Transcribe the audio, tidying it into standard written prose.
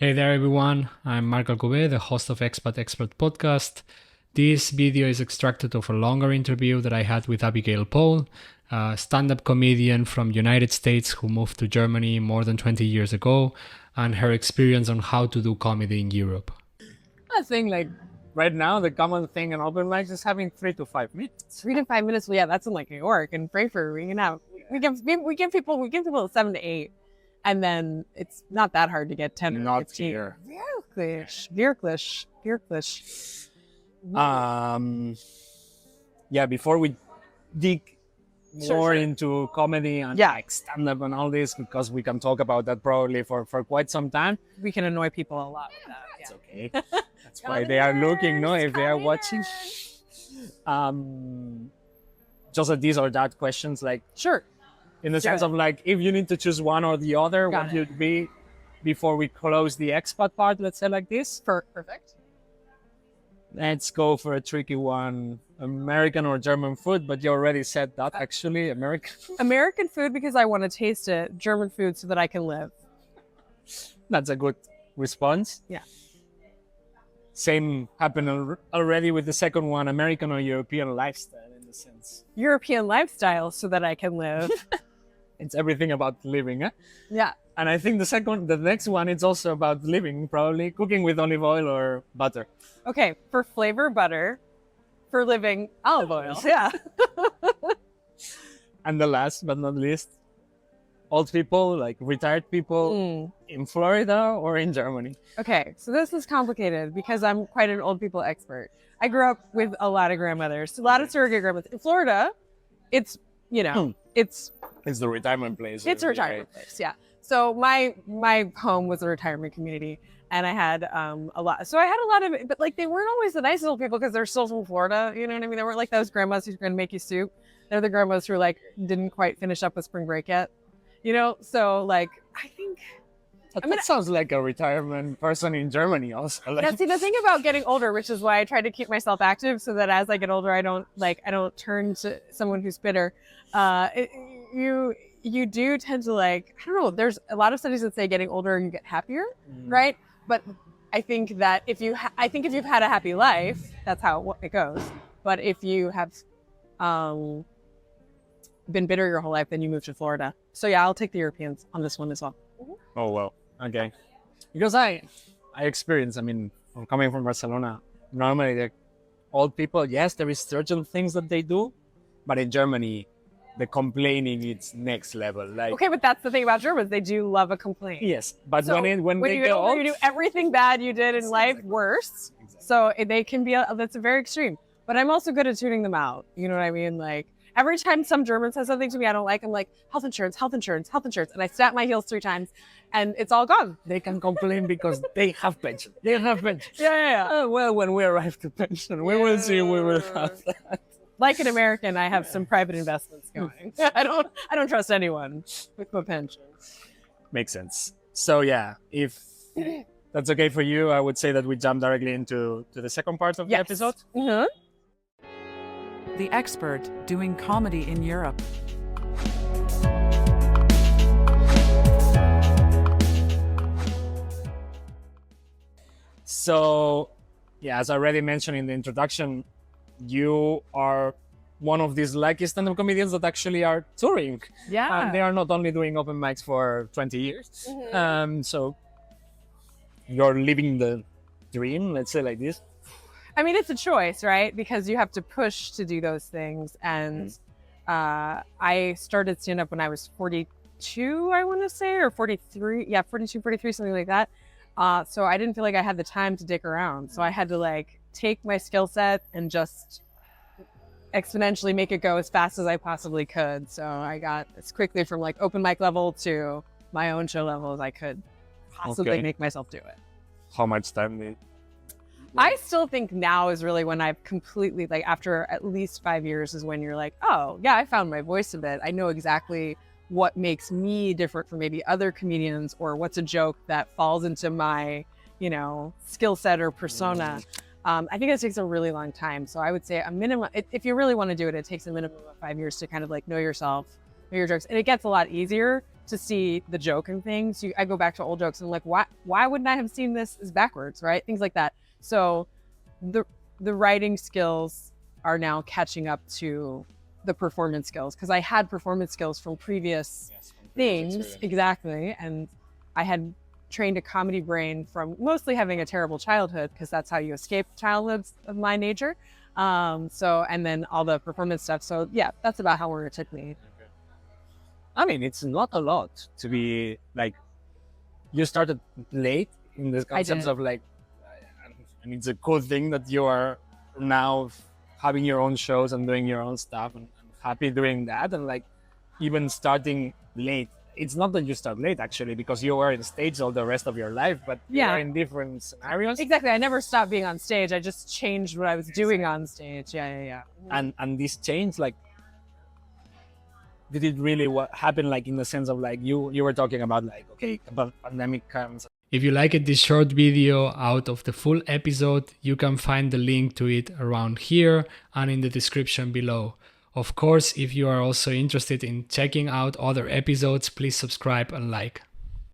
Hey there everyone, I'm Marc Alcubé, the host of Expat Expert podcast. This video is extracted of a longer interview that I had with Abigail Paul, a stand-up comedian from the United States who moved to Germany more than 20 years ago, and her experience on how to do comedy in Europe. I think like right now the common thing in open mics is having 3 to 5 minutes. 3 to 5 minutes. Well, yeah, that's in like New York and Frankfurt. We give people 7 to 8, and then it's not that hard to get 10 or Not 15. here. Wirklich. Yeah, before we dig Sure. more into comedy and like stand-up and all this, because we can talk about that probably for quite some time. We can annoy people a lot with that. It's okay. That's why they are looking, no? If they are watching. Just a this or that questions, like Sure. in the sense of like, if you need to choose one or the other, Got what it. would be before we close the expat part, let's say like this? Perfect. Let's go for a tricky one. American or German food, but you already said that actually, American. American food because I want to taste it. German food so that I can live. That's a good response. Yeah. Same happened already with the second one, American or European lifestyle in the sense. European lifestyle so that I can live. It's everything about living, eh? Yeah. And I think the next one, it's also about living, probably cooking with olive oil or butter. Okay. For flavor, butter. For living, olive oil. Yeah. And the last but not least, old people, like retired people in Florida or in Germany. Okay, so this is complicated because I'm quite an old people expert. I grew up with a lot of grandmothers, a lot of surrogate grandmothers. In Florida, it's, it's the retirement place. a retirement place, yeah. So my home was a retirement community, and I had a lot. So I had a lot of, but like they weren't always the nicest old people because they're still from Florida. You know what I mean? They weren't like those grandmas who's going to make you soup. They're the grandmas who like didn't quite finish up with spring break yet. So like I think. That sounds like a retirement person in Germany also. Like, Now, see, the thing about getting older, which is why I try to keep myself active, so that as I get older, I don't turn to someone who's bitter. You do tend to like, I don't know. There's a lot of studies that say getting older you get happier, right? But I think that if you've had a happy life, that's how it goes. But if you have been bitter your whole life, then you move to Florida. So yeah, I'll take the Europeans on this one as well. Oh, well, okay. Because I experience, I'm coming from Barcelona, normally the old people, yes, there is certain things that they do, but in Germany, the complaining is next level. Like, Okay, but that's the thing about Germans. They do love a complaint. yes, but So when they you get old, you do everything bad you did in life worse. So they can be, that's a very extreme. But I'm also good at tuning them out. You know what I mean? Like every time some German says something to me I don't like, I'm like, health insurance. And I snap my heels 3 times and it's all gone. they can complain because they have pension. Yeah. Well, when we arrive to pension, we will see. We will have that. Like an American, I have some private investments going. I don't trust anyone with my pension. Makes sense. So yeah, if that's okay for you, I would say that we jump directly into the second part of the episode. Mm-hmm. The expert doing comedy in Europe. So, yeah, as I already mentioned in the introduction, you are one of these lucky stand-up comedians that actually are touring. Yeah. And they are not only doing open mics for 20 years. So you're living the dream, let's say like this. I mean, it's a choice, right? Because you have to push to do those things. And I started stand-up when I was 42, I want to say, or 43. Yeah, 42, 43, something like that. So I didn't feel like I had the time to dick around. So I had to like take my skill set and just exponentially make it go as fast as I possibly could. So I got as quickly from like open mic level to my own show level as I could possibly make myself do it. How much time did I still think now is really when I've completely, like after at least 5 years is when you're like, oh yeah, I found my voice a bit. I know exactly what makes me different from maybe other comedians, or what's a joke that falls into my, skill set or persona. I think it takes a really long time. So I would say a minimum, if you really want to do it, it takes a minimum of 5 years to kind of like know yourself, know your jokes. And it gets a lot easier to see the joke and things. I go back to old jokes and I'm like, why wouldn't I have seen this as backwards, right? Things like that. So the writing skills are now catching up to the performance skills, because I had performance skills from previous things. Exactly. And I had trained a comedy brain from mostly having a terrible childhood, because that's how you escape childhoods of my nature. And then all the performance stuff. So yeah, that's about how long it took me. I mean, it's not a lot to be like, you started late in this concept of like, and it's a cool thing that you are now having your own shows and doing your own stuff, and happy doing that. And like, even starting late, it's not that you start late actually, because you were in stage all the rest of your life, but you are in different scenarios. Exactly. I never stopped being on stage. I just changed what I was doing on stage. Yeah. And this change, like, did it really happen, like in the sense of like you were talking about like, okay, about pandemic comes. If you liked this short video out of the full episode, you can find the link to it around here and in the description below. Of course, if you are also interested in checking out other episodes, please subscribe and like.